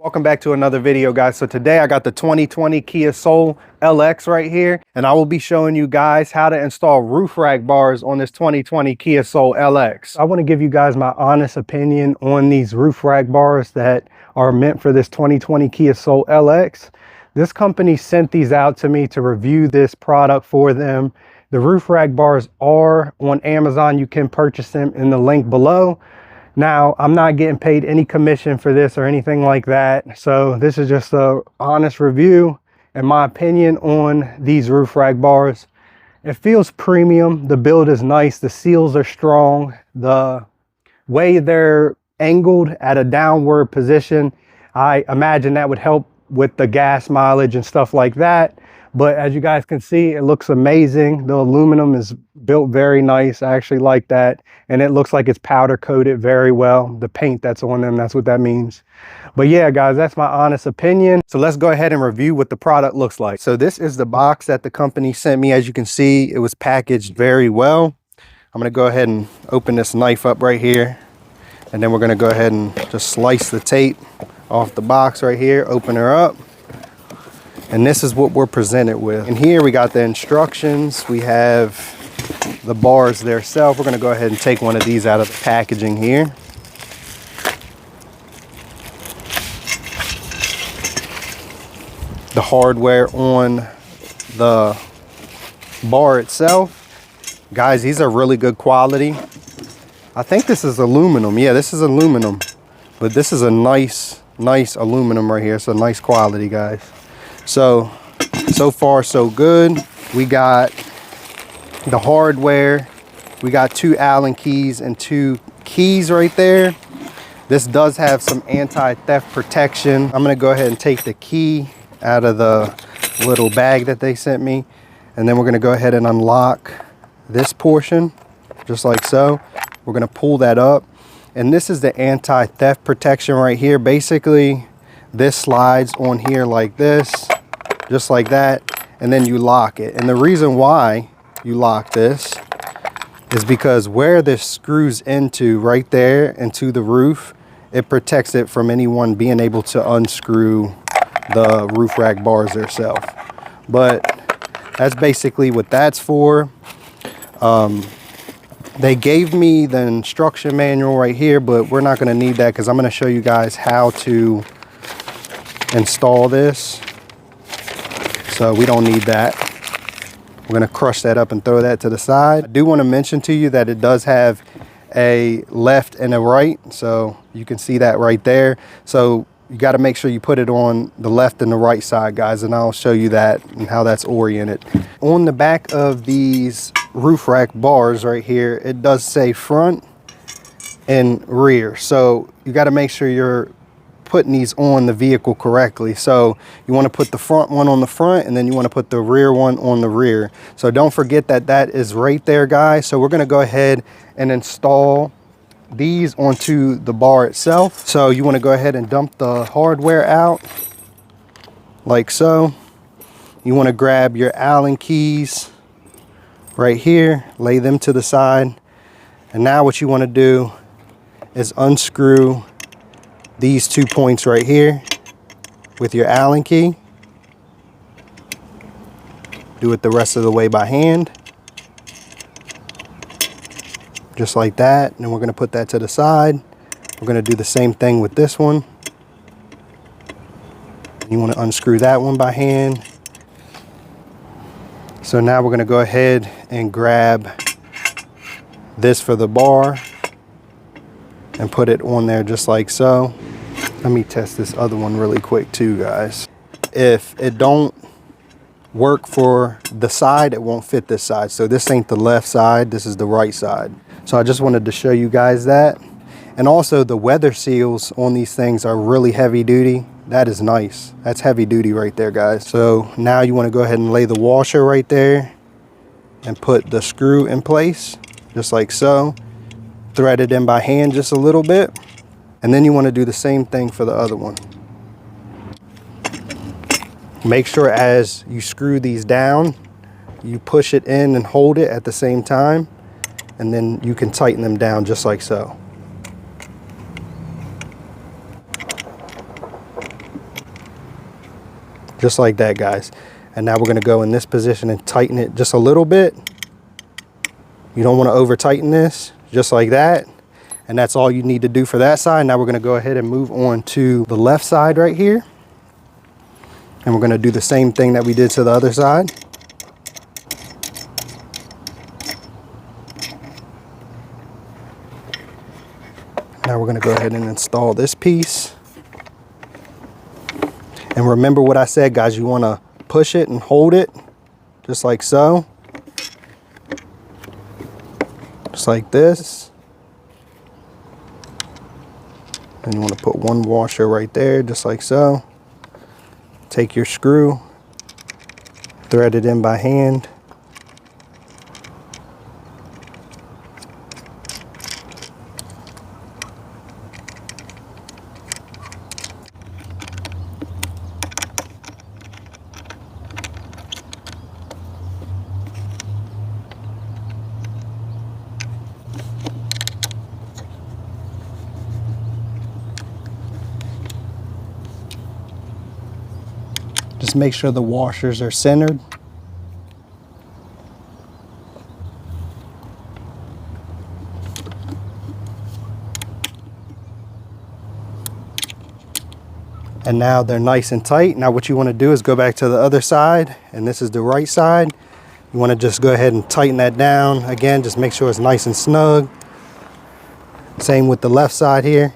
Welcome back to another video, guys. So today I got the 2020 Kia Soul LX right here, and I will be showing you guys how to install roof rack bars on this 2020 Kia Soul LX. I want to give you guys my honest opinion on these roof rack bars that are meant for this 2020 Kia Soul LX. This company sent these out to me to review this product for them. The roof rack bars are on Amazon. You can purchase them in the link below. Now, I'm not getting paid any commission for this or anything like that. So this is just an honest review and my opinion on these roof rack bars. It feels premium. The build is nice. The seals are strong. The way they're angled at a downward position, I imagine that would help with the gas mileage and stuff like that. But as you guys can see, it looks amazing. The aluminum is built very nice. I actually like that. And it looks like it's powder coated very well. The paint that's on them, that's what that means. But yeah, guys, that's my honest opinion. So let's go ahead and review what the product looks like. So this is the box that the company sent me. As you can see, it was packaged very well. I'm gonna go ahead and open this knife up right here. And then we're gonna go ahead and just slice the tape off the box right here, open her up. And this is what we're presented with. And here we got the instructions. We have the bars themselves. We're gonna go ahead and take one of these out of the packaging here. The hardware on the bar itself. Guys, these are really good quality. I think this is aluminum. Yeah, this is aluminum. But this is a nice aluminum right here. It's a nice quality, guys. So far so good. We got the hardware. We got 2 Allen keys and 2 keys right there. This does have some anti-theft protection. I'm gonna go ahead and take the key out of the little bag that they sent me. And then we're gonna go ahead and unlock this portion, just like so. We're gonna pull that up. And this is the anti-theft protection right here. Basically, this slides on here like this, just like that, and then you lock it. And the reason why you lock this is because where this screws into right there into the roof, it protects it from anyone being able to unscrew the roof rack bars themselves. But that's basically what that's for. They gave me the instruction manual right here, but we're not going to need that because I'm going to show you guys how to install this. So we don't need that. We're going to crush that up and throw that to the side. I do want to mention to you that it does have a left and a right, so you can see that right there. So you got to make sure you put it on the left and the right side, guys, and I'll show you that and how that's oriented. On the back of these roof rack bars right here, it does say front and rear. So you got to make sure you're putting these on the vehicle correctly. So you want to put the front one on the front, and then you want to put the rear one on the rear. So don't forget that that is right there, guys. So we're going to go ahead and install these onto the bar itself. So you want to go ahead and dump the hardware out like so. You want to grab your Allen keys right here, lay them to the side, and now what you want to do is unscrew these 2 points right here with your Allen key. Do it the rest of the way by hand, just like that. And then we're going to put that to the side. We're going to do the same thing with this one. You want to unscrew that one by hand. So now we're going to go ahead and grab this for the bar and put it on there just like so. Let me test this other one really quick too, guys. If it don't work for the side, it won't fit this side. So this ain't the left side, this is the right side. So I just wanted to show you guys that. And also the weather seals on these things are really heavy duty. That is nice. That's heavy duty right there, guys. So now you want to go ahead and lay the washer right there and put the screw in place, just like so. Thread it in by hand just a little bit. And then you want to do the same thing for the other one. Make sure as you screw these down, you push it in and hold it at the same time. And then you can tighten them down just like so. just like that, guys. And now we're going to go in this position and tighten it just a little bit. You don't want to over tighten this, just like that. And that's all you need to do for that side. Now we're going to go ahead and move on to the left side right here. And we're going to do the same thing that we did to the other side. Now we're going to go ahead and install this piece. And remember what I said, guys, you want to push it and hold it just like so. Just like this. And you want to put one washer right there, just like so. Take your screw, thread it in by hand. Just make sure the washers are centered. And now they're nice and tight. Now what you want to do is go back to the other side, and this is the right side. You want to just go ahead and tighten that down. Again, just make sure it's nice and snug. Same with the left side here.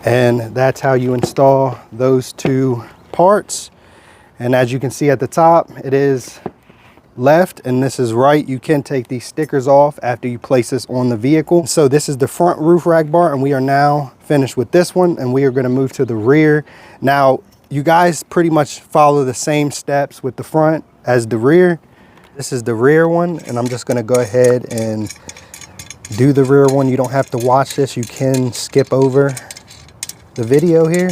And that's how you install those two parts. And as you can see at the top, it is left and this is right. You can take these stickers off after you place this on the vehicle. So this is the front roof rack bar, and we are now finished with this one, and we are going to move to the rear. Now you guys pretty much follow the same steps with the front as the rear. This is the rear one, and I'm just going to go ahead and do the rear one. You don't have to watch this. You can skip over the video here.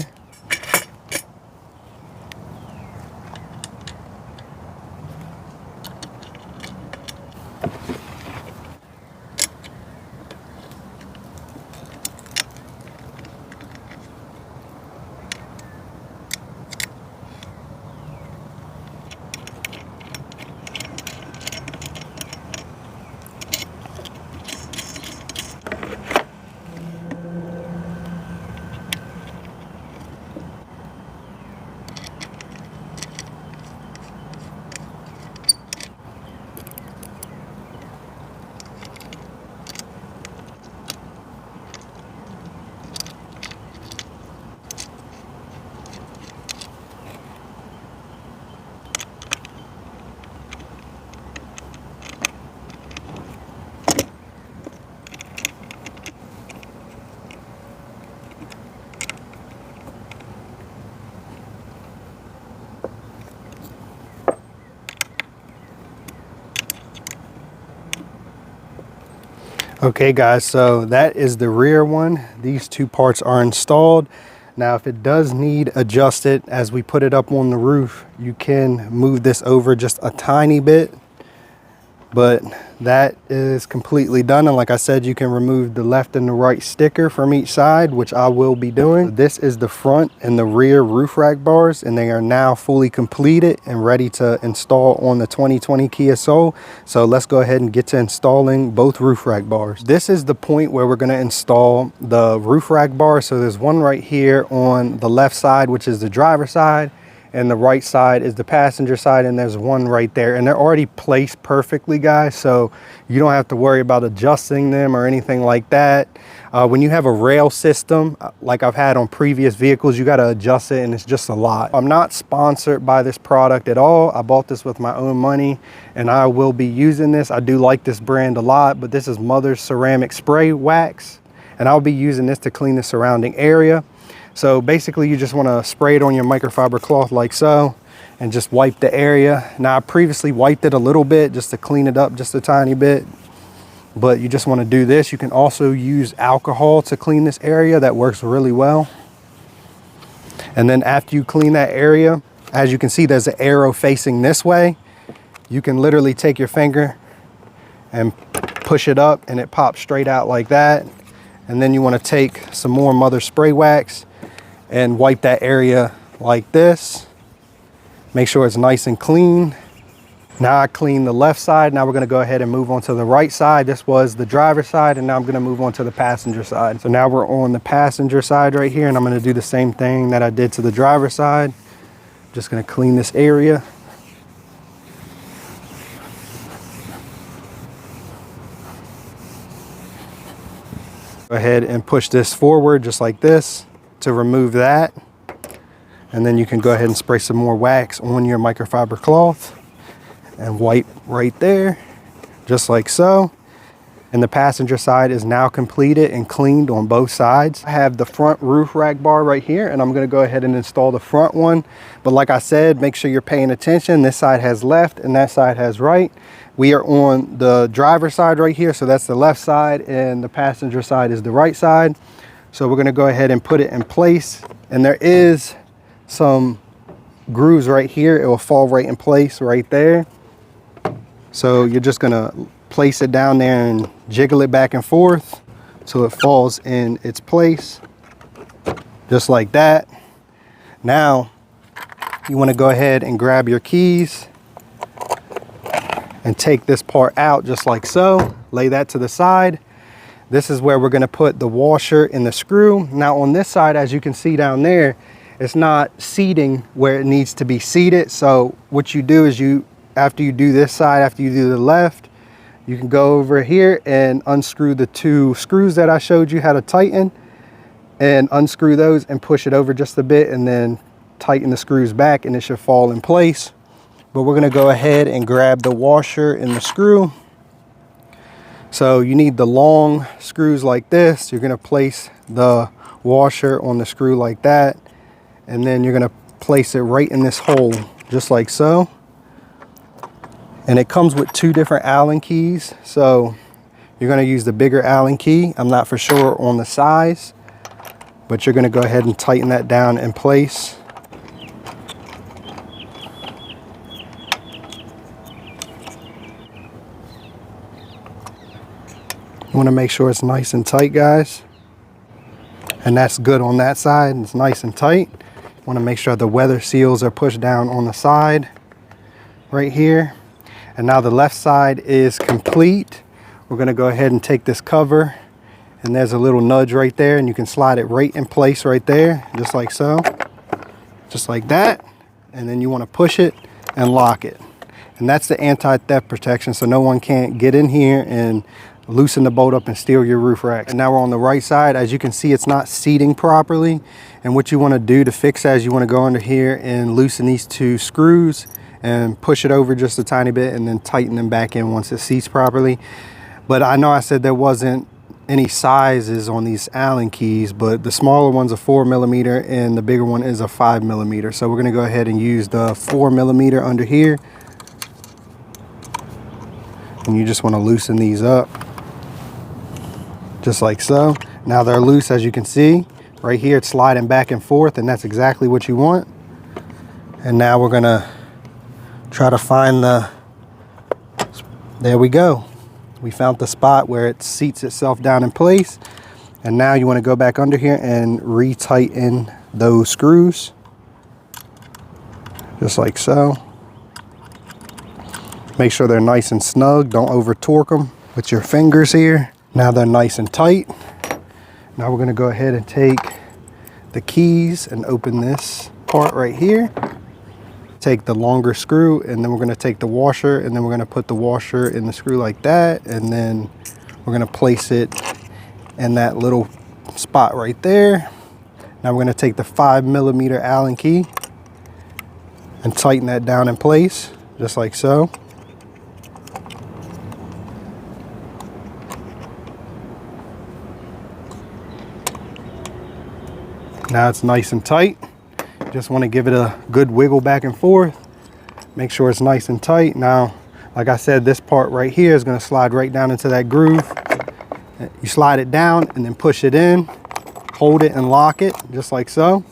Okay guys, so that is the rear one. These two parts are installed. Now if it does need adjusted as we put it up on the roof, you can move this over just a tiny bit, but that is completely done. And like I said, you can remove the left and the right sticker from each side, which I will be doing. This is the front and the rear roof rack bars, and they are now fully completed and ready to install on the 2020 Kia Soul. So let's go ahead and get to installing both roof rack bars. This is the point where we're going to install the roof rack bar. So there's one right here on the left side, which is the driver's side, and the right side is the passenger side, and there's one right there, and they're already placed perfectly, guys, so you don't have to worry about adjusting them or anything like that. When you have a rail system like I've had on previous vehicles, you got to adjust it, and it's just a lot. I'm not sponsored by this product at all. I bought this with my own money, and I will be using this. I do like this brand a lot, but this is Mother's Ceramic Spray Wax, and I'll be using this to clean the surrounding area. So basically you just want to spray it on your microfiber cloth like so, and just wipe the area. Now I previously wiped it a little bit just to clean it up just a tiny bit, but you just want to do this. You can also use alcohol to clean this area. That works really well. And then after you clean that area, as you can see, there's an arrow facing this way. You can literally take your finger and push it up and it pops straight out like that. And then you want to take some more Mother Spray Wax and wipe that area like this. Make sure it's nice and clean. Now I clean the left side. Now we're gonna go ahead and move on to the right side. This was the driver's side, and now I'm gonna move on to the passenger side. So now we're on the passenger side right here, and I'm gonna do the same thing that I did to the driver's side. Just gonna clean this area. Go ahead and push this forward just like this to remove that. And then you can go ahead and spray some more wax on your microfiber cloth and wipe right there, just like so. And the passenger side is now completed and cleaned on both sides. I have the front roof rack bar right here, and I'm gonna go ahead and install the front one. But like I said, make sure you're paying attention. This side has left and that side has right. We are on the driver's side right here, so that's the left side, and the passenger side is the right side. So we're gonna go ahead and put it in place. And there is some grooves right here. It will fall right in place right there. So you're just gonna place it down there and jiggle it back and forth so it falls in its place, just like that. Now you want to go ahead and grab your keys and take this part out just like so. Lay that to the side. This is where we're going to put the washer and the screw. Now on this side, as you can see down there, it's not seating where it needs to be seated. So what you do is after you do this side, after you do the left, you can go over here and unscrew the two screws that I showed you how to tighten, and unscrew those and push it over just a bit, and then tighten the screws back, and it should fall in place. But we're gonna go ahead and grab the washer and the screw. So you need the long screws like this. You're gonna place the washer on the screw like that, and then you're gonna place it right in this hole, just like so. And it comes with two different Allen keys. So you're gonna use the bigger Allen key. I'm not for sure on the size, but you're gonna go ahead and tighten that down in place. You wanna make sure it's nice and tight, guys. And that's good on that side, it's nice and tight. You wanna make sure the weather seals are pushed down on the side right here. And now the left side is complete. We're gonna go ahead and take this cover, and there's a little nudge right there, and you can slide it right in place right there, just like so, just like that. And then you wanna push it and lock it. And that's the anti-theft protection, so no one can't get in here and loosen the bolt up and steal your roof rack. And now we're on the right side. As you can see, it's not seating properly. And what you wanna do to fix that is you wanna go under here and loosen these two screws and push it over just a tiny bit, and then tighten them back in once it seats properly. But I know I said there wasn't any sizes on these Allen keys, but the smaller one's a 4mm and the bigger one is a 5mm. So we're gonna go ahead and use the 4mm under here. And you just wanna loosen these up, just like so. Now they're loose, as you can see. Right here, it's sliding back and forth, and that's exactly what you want. And now we're gonna try to find there we go. We found the spot where it seats itself down in place. And now you want to go back under here and re-tighten those screws, just like so. Make sure they're nice and snug. Don't over torque them with your fingers here. Now they're nice and tight. Now we're going to go ahead and take the keys and open this part right here. Take the longer screw, and then we're going to take the washer, and then we're going to put the washer in the screw like that, and then we're going to place it in that little spot right there. Now we're going to take the 5mm Allen key and tighten that down in place, just like so. Now it's nice and tight. Just want to give it a good wiggle back and forth. Make sure it's nice and tight. Now, like I said, this part right here is going to slide right down into that groove. You slide it down and then push it in, hold it and lock it, just like so.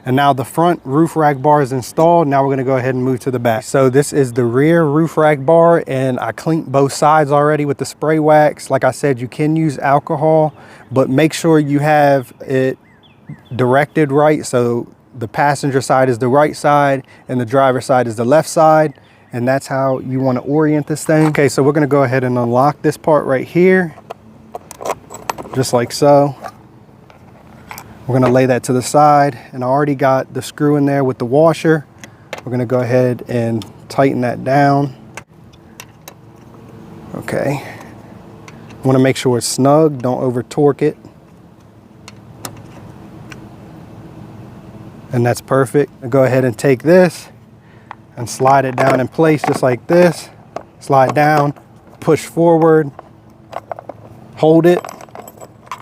And now the front roof rack bar is installed. Now we're going to go ahead and move to the back. So this is the rear roof rack bar, and I cleaned both sides already with the spray wax. Like I said, you can use alcohol, but make sure you have it directed right. So the passenger side is the right side and the driver side is the left side. And that's how you want to orient this thing. Okay, so we're going to go ahead and unlock this part right here, just like so. We're going to lay that to the side, and I already got the screw in there with the washer. We're going to go ahead and tighten that down. Okay. Want to make sure it's snug, don't over torque it. And that's perfect. I'll go ahead and take this and slide it down in place just like this. Slide down, push forward, hold it,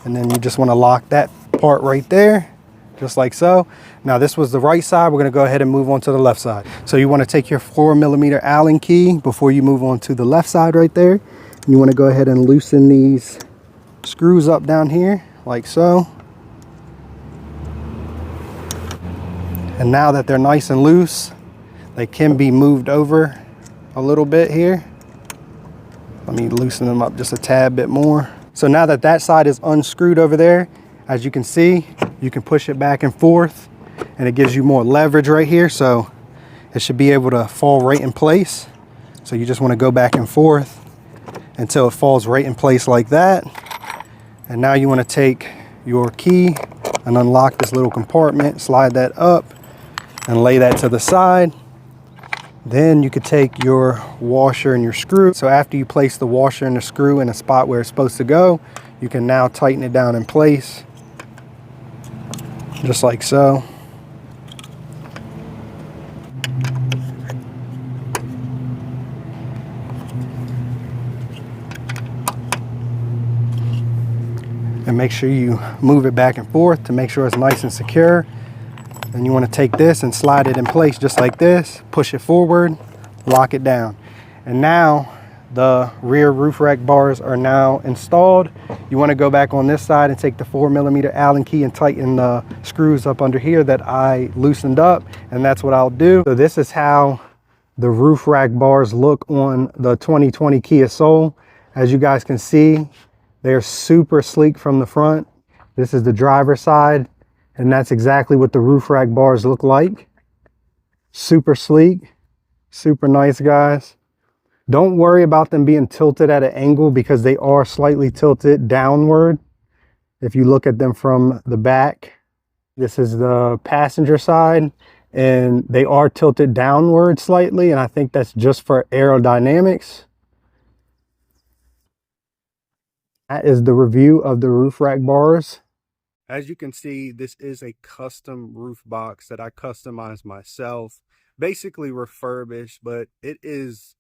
and then you just want to lock that part right there, just like so. Now this was the right side. We're going to go ahead and move on to the left side. So you want to take your 4mm Allen key before you move on to the left side right there. And you want to go ahead and loosen these screws up down here like so. And now that they're nice and loose, they can be moved over a little bit here. Let me loosen them up just a tad bit more. So now that that side is unscrewed over there, as you can see, you can push it back and forth and it gives you more leverage right here. So it should be able to fall right in place. So you just want to go back and forth until it falls right in place like that. And now you want to take your key and unlock this little compartment, slide that up and lay that to the side. Then you could take your washer and your screw. So after you place the washer and the screw in a spot where it's supposed to go, you can now tighten it down in place, just like so. And make sure you move it back and forth to make sure it's nice and secure. And you want to take this and slide it in place just like this, push it forward, lock it down. And now the rear roof rack bars are now installed. You want to go back on this side and take the 4mm Allen key and tighten the screws up under here that I loosened up, and that's what I'll do. So this is how the roof rack bars look on the 2020 Kia Soul. As you guys can see, they're super sleek from the front. This is the driver's side. And that's exactly what the roof rack bars look like. Super sleek, super nice, guys. Don't worry about them being tilted at an angle because they are slightly tilted downward. If you look at them from the back, this is the passenger side and they are tilted downward slightly. And I think that's just for aerodynamics. That is the review of the roof rack bars. As you can see, this is a custom roof box that I customized myself, basically refurbished, but it is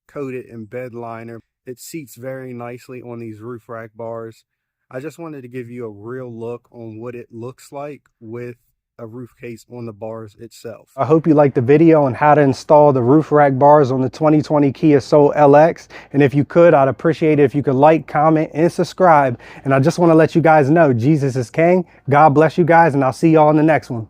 coated in bed liner. It seats very nicely on these roof rack bars. I just wanted to give you a real look on what it looks like with a roof case on the bars itself. I hope you liked the video on how to install the roof rack bars on the 2020 Kia Soul LX. And if you could, I'd appreciate it if you could like, comment, and subscribe. And I just want to let you guys know Jesus is King. God bless you guys, and I'll see y'all in the next one.